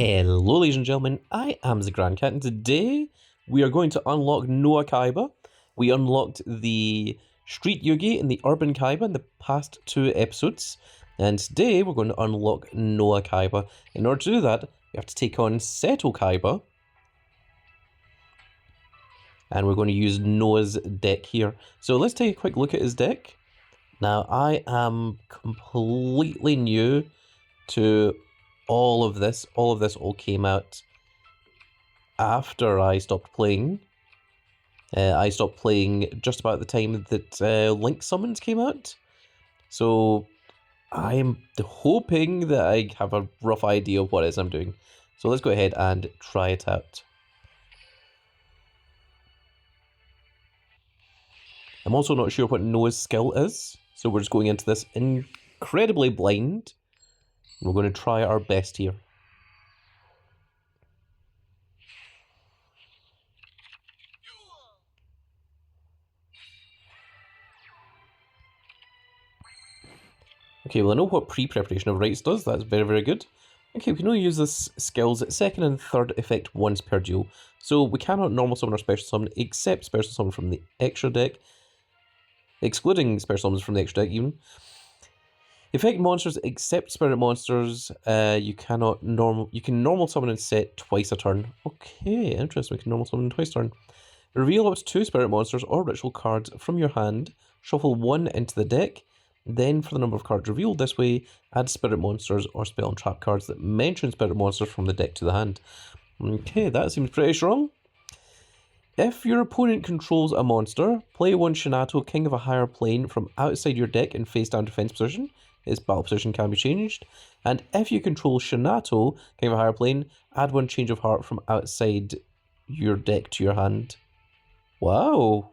Hello ladies and gentlemen, I am the Grand Cat and today we are going to unlock Noah Kaiba. We unlocked the Street Yugi and the Urban Kaiba in the past two episodes, and today we're going to unlock Noah Kaiba. In order to do that, we have to take on Seto Kaiba, and we're going to use Noah's deck here. So let's take a quick look at his deck. Now I am completely new to all of this. All of this all came out after I stopped playing. I stopped playing just about the time that Link Summons came out. So I'm hoping that I have a rough idea of what it is I'm doing. So let's go ahead and try it out. I'm also not sure what Noah's skill is, so we're just going into this incredibly blind. We're going to try our best here. Okay, well I know what pre-preparation of rights does, that's very, very good. Okay, we can only use this skill's second and third effect once per duel. So we cannot normal summon or special summon except special summon from the extra deck, excluding special summons from the extra deck even. Effect monsters except spirit monsters, you can normal summon and set twice a turn. Okay, interesting, we can normal summon twice a turn. Reveal up to 2 spirit monsters or ritual cards from your hand, shuffle 1 into the deck, then for the number of cards revealed this way, add spirit monsters or spell and trap cards that mention spirit monsters from the deck to the hand. Okay, that seems pretty strong. If your opponent controls a monster, play 1 Shinato, King of a Higher Plane, from outside your deck in face down defense position. Its battle position can be changed. And if you control Shinato, King of a Higher Plane, add 1 Change of Heart from outside your deck to your hand. Wow.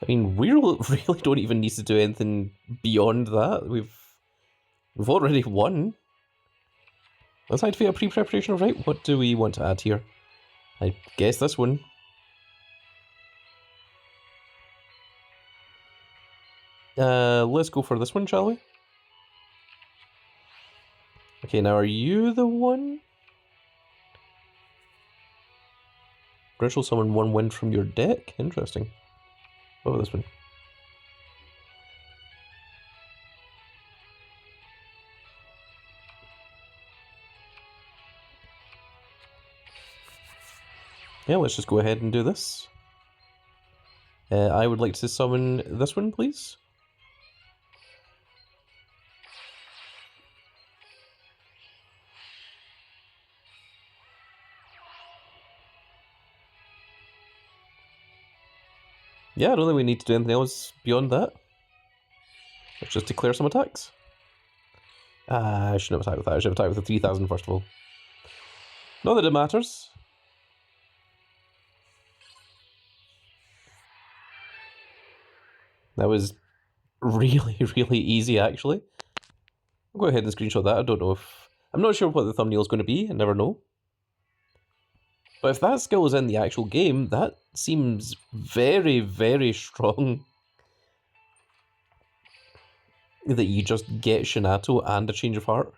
I mean, we really don't even need to do anything beyond that. We've already won. Let's activate a pre-preparation of right. What do we want to add here? I guess this one. Let's go for this one, shall we? Okay, now are you the one? Ritual summon 1 wind from your deck? Interesting. What about this one? Yeah, let's just go ahead and do this. I would like to summon this one, please. Yeah, I don't think we need to do anything else beyond that. Let's just declare some attacks. I shouldn't have attacked with that. I should have attacked with the 3000 first of all. Not that it matters. That was really, really easy, actually. I'll go ahead and screenshot that. I don't know if... I'm not sure what the thumbnail is going to be. I never know. But if that skill is in the actual game, that seems very, very strong. That you just get Shinato and a Change of Heart.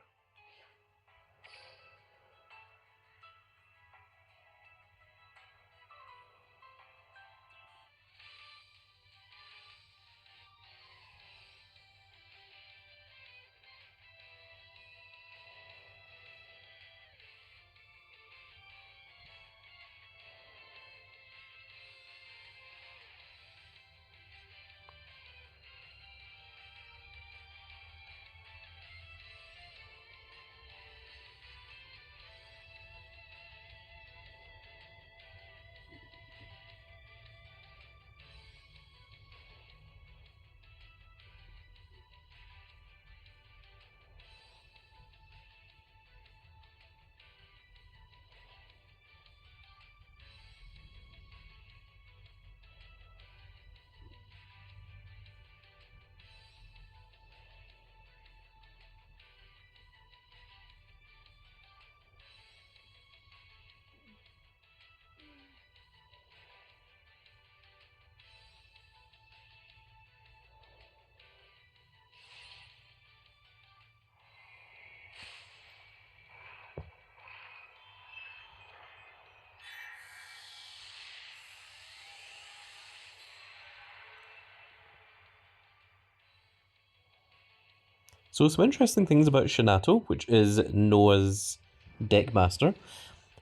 So some interesting things about Shinato, which is Noah's deck master.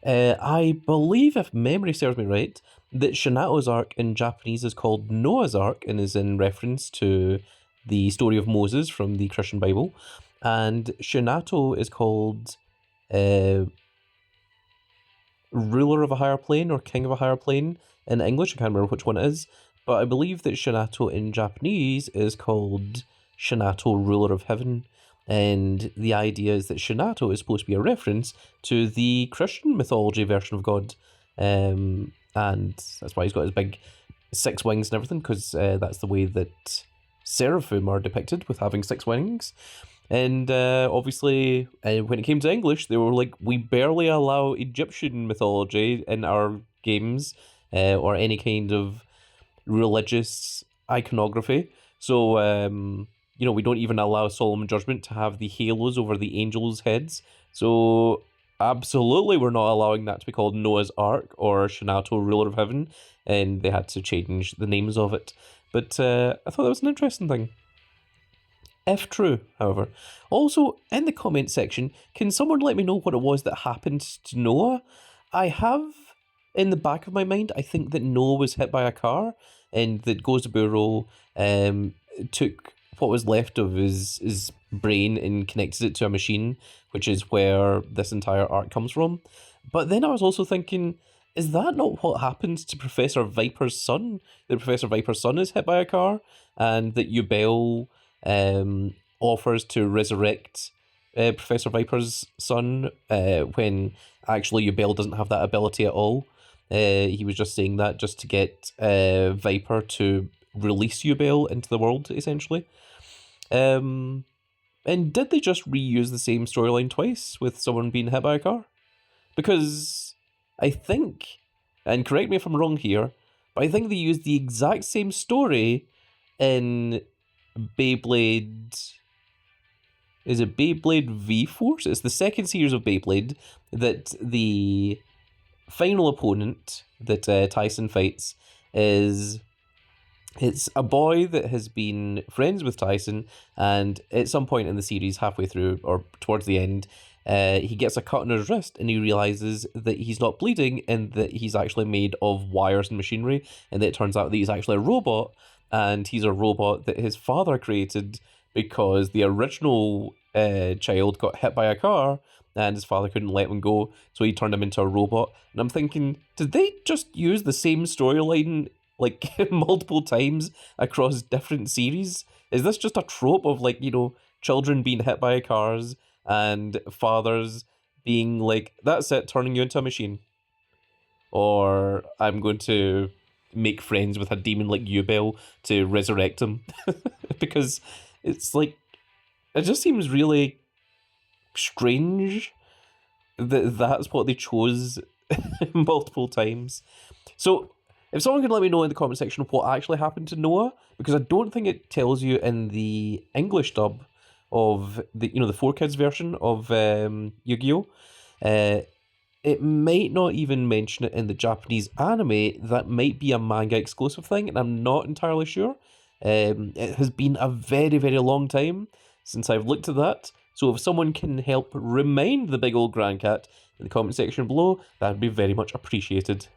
I believe, if memory serves me right, that Shinato's arc in Japanese is called Noah's Ark and is in reference to the story of Moses from the Christian Bible. And Shinato is called uh, ruler of a higher plane or king of a higher plane in English. I can't remember which one it is, but I believe that Shinato in Japanese is called Shinato, ruler of heaven. And the idea is that Shinato is supposed to be a reference to the Christian mythology version of God. And that's why he's got his big 6 wings and everything, because that's the way that seraphim are depicted, with having 6 wings. And obviously, when it came to English, they were like, we barely allow Egyptian mythology in our games or any kind of religious iconography. So, we don't even allow Solemn Judgment to have the halos over the angels' heads. So, absolutely, we're not allowing that to be called Noah's Ark or Shinato, Ruler of Heaven. And they had to change the names of it. But I thought that was an interesting thing. If true, however. Also, in the comment section, can someone let me know what it was that happened to Noah? I have in the back of my mind, I think that Noah was hit by a car and that Gozaburo took what was left of his brain and connected it to a machine, which is where this entire arc comes from. But then I was also thinking, is that not what happened to Professor Viper's son? That Professor Viper's son is hit by a car and that Ubel offers to resurrect Professor Viper's son when actually Ubel doesn't have that ability at all. He was just saying that just to get Viper to release Ubel into the world, essentially. And did they just reuse the same storyline twice with someone being hit by a car? Because I think, and correct me if I'm wrong here, but I think they used the exact same story in Beyblade. Is it Beyblade V Force? It's the second series of Beyblade that the final opponent that Tyson fights is. It's a boy that has been friends with Tyson, and at some point in the series, halfway through or towards the end, he gets a cut on his wrist and he realizes that he's not bleeding and that he's actually made of wires and machinery, and that it turns out that he's actually a robot, and he's a robot that his father created because the original child got hit by a car and his father couldn't let him go, so he turned him into a robot. And I'm thinking, did they just use the same storyline like multiple times across different series? Is this just a trope of children being hit by cars and fathers being like, that's it, turning you into a machine? Or I'm going to make friends with a demon like Ubel to resurrect him? Because it's like, it just seems really strange that that's what they chose multiple times. So, if someone could let me know in the comment section what actually happened to Noah, because I don't think it tells you in the English dub of the the 4Kids version of Yu-Gi-Oh. It might not even mention it in the Japanese anime. That might be a manga exclusive thing, and I'm not entirely sure. It has been a very, very long time since I've looked at that. So if someone can help remind the big old grandcat in the comment section below, that would be very much appreciated.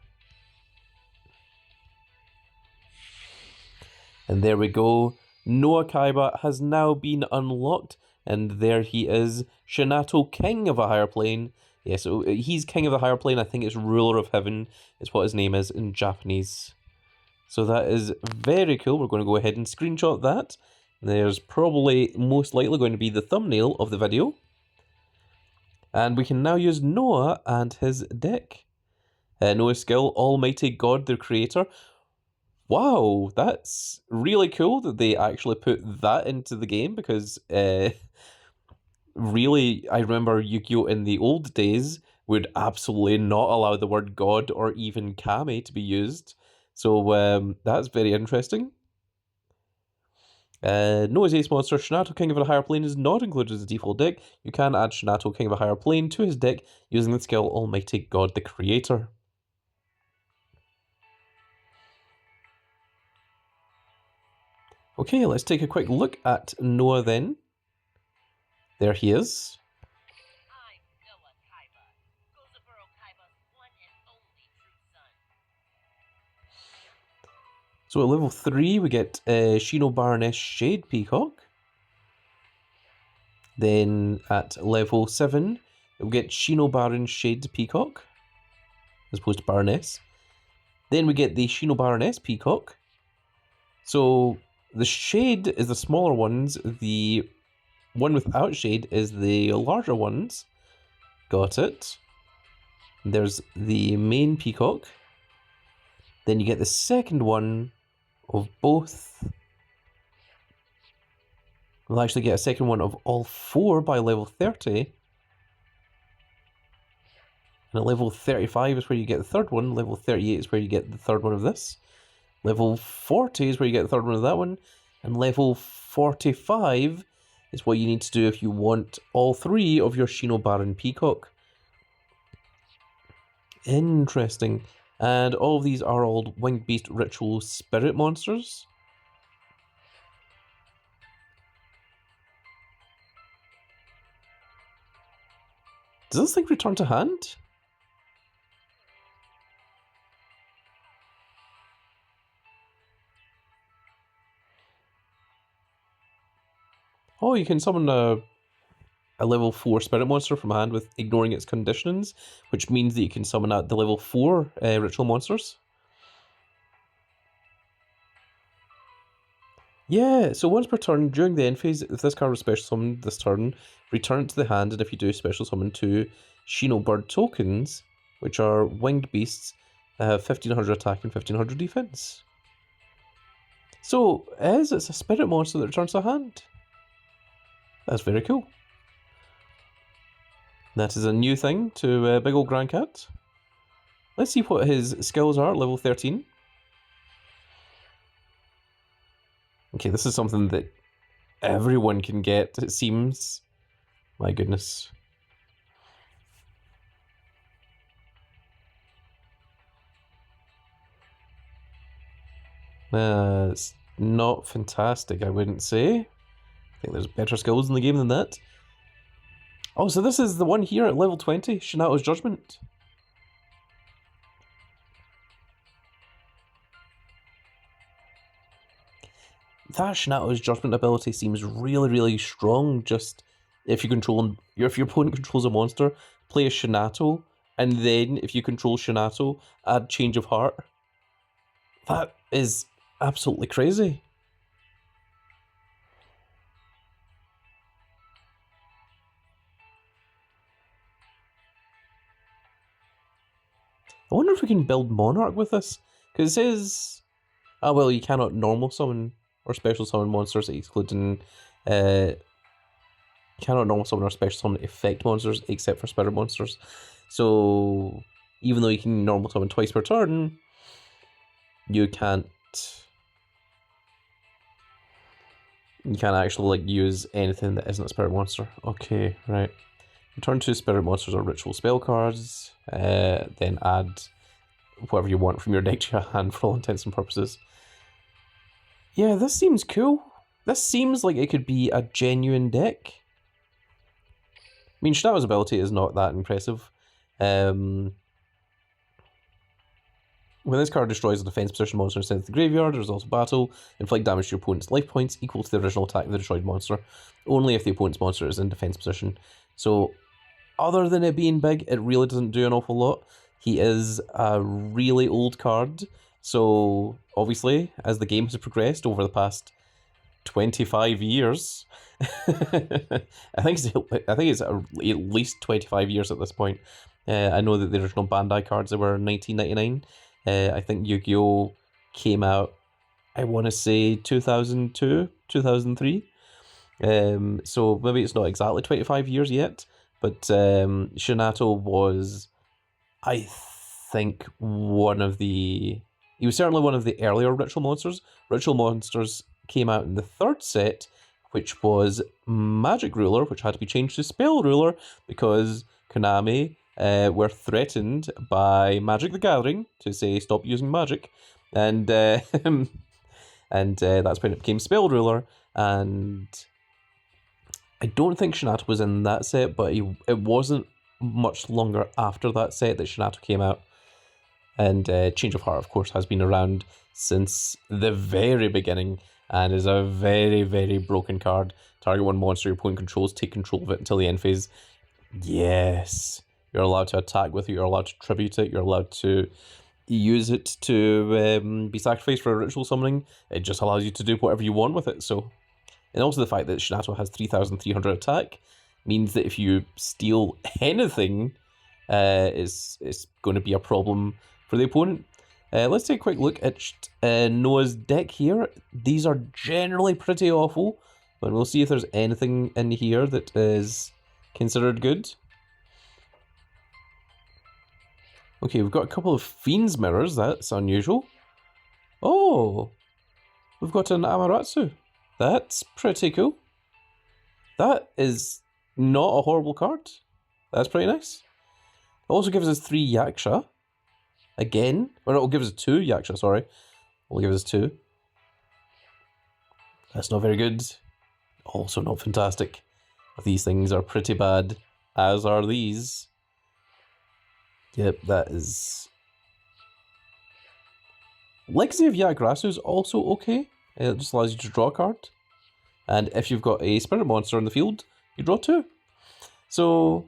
And there we go. Noah Kaiba has now been unlocked, and there he is, Shinato, king of a higher plane. Yeah, so he's king of the higher plane. I think it's ruler of heaven is what his name is in Japanese. So that is very cool. We're going to go ahead and screenshot that. There's probably most likely going to be the thumbnail of the video. And we can now use Noah and his deck. Noah's skill, Almighty God, the Creator. Wow, that's really cool that they actually put that into the game, because really, I remember Yu-Gi-Oh! In the old days would absolutely not allow the word God or even Kami to be used. So that's very interesting. Noah's Ace Monster, Shinato King of a Higher Plane is not included as a default deck. You can add Shinato King of a Higher Plane to his deck using the skill Almighty God the Creator. Okay, let's take a quick look at Noah then. There he is. I'm Noah Kaiba, Gozaburo Kaiba's one and only true son. So at level 3 we get Shino Baroness Shade Peacock. Then at level 7 we get Shino Baron Shade Peacock, as opposed to Baroness. Then we get the Shino Baroness Peacock. So the shade is the smaller ones, the one without shade is the larger ones. Got it. There's the main peacock. Then you get the second one of both. We'll actually get a second one of all 4 by level 30. And at level 35 is where you get the third one. Level 38 is where you get the third one of this. Level 40 is where you get the third one of that one. And level 45 is what you need to do if you want all 3 of your Shino Baron Peacock. Interesting. And all of these are all Winged Beast Ritual Spirit monsters. Does this thing return to hand? Oh, you can summon a level 4 spirit monster from hand with ignoring its conditionings, which means that you can summon out the level 4 ritual monsters. Yeah, so once per turn, during the end phase, if this card was special summoned this turn, return it to the hand, and if you do, special summon 2 Shino Bird tokens, which are winged beasts that have 1500 attack and 1500 defense. So, it's a spirit monster that returns to hand. That's very cool. That is a new thing to Big Ol' Grandcat. Let's see what his skills are, level 13. Okay, this is something that everyone can get, it seems. My goodness. It's not fantastic, I wouldn't say. I think there's better skills in the game than that. Oh, so this is the one here at level 20, Shinato's Judgment. That Shinato's Judgment ability seems really, really strong. Just if you control, if your opponent controls a monster, play a Shinato, and then if you control Shinato, add Change of Heart. That is absolutely crazy. I wonder if we can build Monarch with this, because it says, oh well, you cannot normal summon or special summon monsters, excluding, cannot normal summon or special summon effect monsters, except for spirit monsters. So, even though you can normal summon twice per turn, you can't actually like use anything that isn't a spirit monster. Okay, right. Return 2 spirit monsters or ritual spell cards, then add whatever you want from your deck to your hand for all intents and purposes. Yeah, this seems cool. This seems like it could be a genuine deck. I mean, Shinato's ability is not that impressive. When this card destroys a defense position monster sent to the graveyard, resolves a battle, inflict damage to your opponent's life points equal to the original attack of the destroyed monster, only if the opponent's monster is in defense position. So, other than it being big, it really doesn't do an awful lot. He is a really old card, so obviously, as the game has progressed over the past 25 years, I think it's at least 25 years at this point. I know that the original Bandai cards that were 1999. I think Yu-Gi-Oh! Came out, I want to say 2002, 2003. So maybe it's not exactly 25 years yet, but Shinato was, I think, he was certainly one of the earlier Ritual Monsters. Ritual Monsters came out in the 3rd set, which was Magic Ruler, which had to be changed to Spell Ruler because Konami were threatened by Magic the Gathering to say stop using magic, and that's when it became Spell Ruler. And I don't think Shinato was in that set, but it wasn't much longer after that set that Shinato came out. And Change of Heart, of course, has been around since the very beginning and is a very, very broken card. Target one monster your opponent controls, take control of it until the end phase. Yes. You're allowed to attack with it, you're allowed to tribute it, you're allowed to use it to be sacrificed for a ritual summoning. It just allows you to do whatever you want with it. So, and also the fact that Shinato has 3,300 attack means that if you steal anything, it's going to be a problem for the opponent. Let's take a quick look at Noah's deck here. These are generally pretty awful, but we'll see if there's anything in here that is considered good. Okay, we've got a couple of Fiend's Mirrors, that's unusual. Oh, we've got an Amaterasu. That's pretty cool. That is not a horrible card. That's pretty nice. It also gives us 3 Yaksha. Again. Or it gives us 2 Yaksha, sorry. It will give us 2. That's not very good. Also not fantastic. These things are pretty bad, as are these. Yep, that is... Legacy of Yagrasu is also okay. It just allows you to draw a card. And if you've got a spirit monster in the field, you draw 2. So,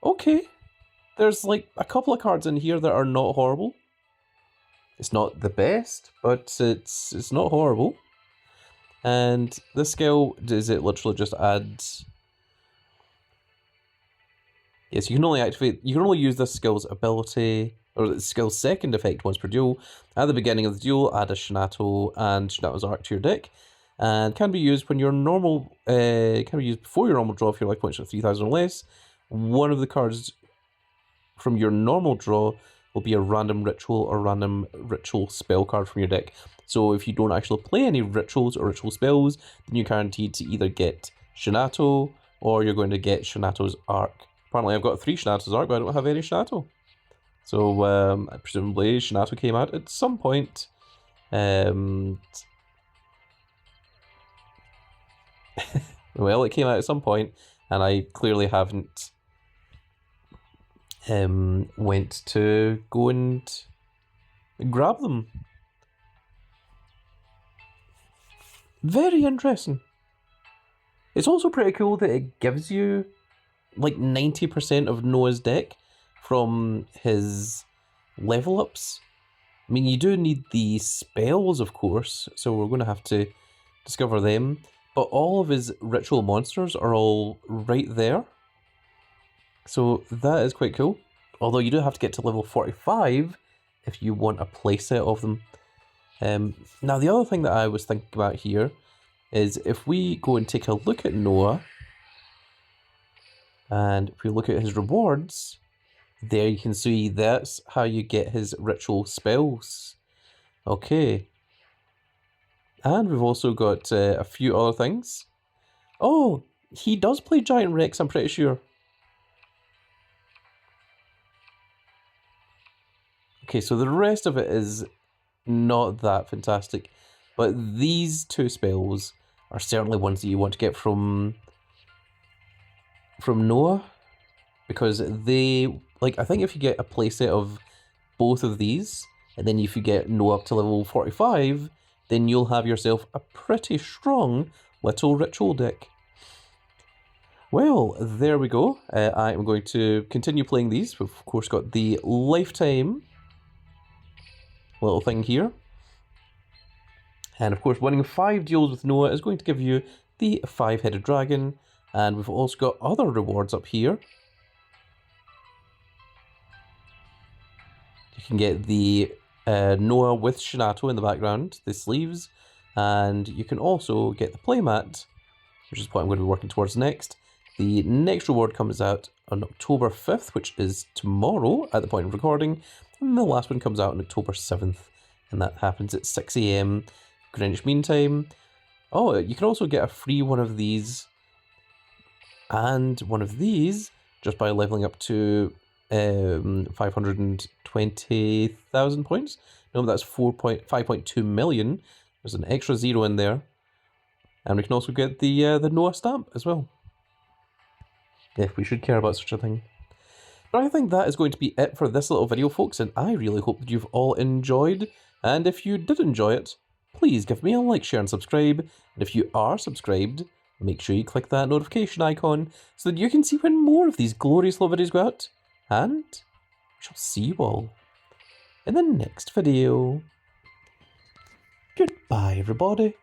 okay. There's like a couple of cards in here that are not horrible. It's not the best, but it's not horrible. And this skill, does it literally just add... Yes, you can only use this skill's ability, or the skill's second effect once per duel. At the beginning of the duel, add a Shinato and Shinato's Arc to your deck. And can be used when your normal, can be used before your normal draw if your life points are 3,000 or less. One of the cards from your normal draw will be a random ritual or random ritual spell card from your deck. So if you don't actually play any rituals or ritual spells, then you're guaranteed to either get Shinato or you're going to get Shinato's Arc. Apparently I've got 3 Shinato's Arc, but I don't have any Shinato. So presumably Shinato came out at some point. Well, it came out at some point, and I clearly haven't went to go and grab them. Very interesting. It's also pretty cool that it gives you like 90% of Noah's deck from his level ups. I mean, you do need the spells, of course, so we're going to have to discover them. But all of his ritual monsters are all right there. So that is quite cool. Although you do have to get to level 45 if you want a playset of them. Now, the other thing that I was thinking about here is if we go and take a look at Noah, and if we look at his rewards, there you can see that's how you get his ritual spells. Okay. And we've also got a few other things. Oh, he does play Giant Rex, I'm pretty sure. Okay, so the rest of it is not that fantastic. But these 2 spells are certainly ones that you want to get from Noah. Because they, like, I think if you get a playset of both of these, and then if you get Noah up to level 45, then you'll have yourself a pretty strong little ritual deck. Well, there we go. I am going to continue playing these. We've, of course, got the lifetime little thing here. And, of course, winning 5 duels with Noah is going to give you the 5-headed dragon. And we've also got other rewards up here. You can get the Noah with Shinato in the background, the sleeves, and you can also get the playmat, which is what I'm going to be working towards next. The next reward comes out on October 5th, which is tomorrow at the point of recording, and the last one comes out on October 7th, and that happens at 6 AM Greenwich Mean Time. Oh, you can also get a free one of these and one of these just by leveling up to 520,000 points. No, that's 5.2 million. There's an extra 0 in there. And we can also get the Noah stamp as well. if we should care about such a thing. But I think that is going to be it for this little video, folks, and I really hope that you've all enjoyed. And if you did enjoy it, please give me a like, share, and subscribe. And if you are subscribed, make sure you click that notification icon so that you can see when more of these glorious little videos go out. And we shall see you all in the next video. Goodbye, everybody.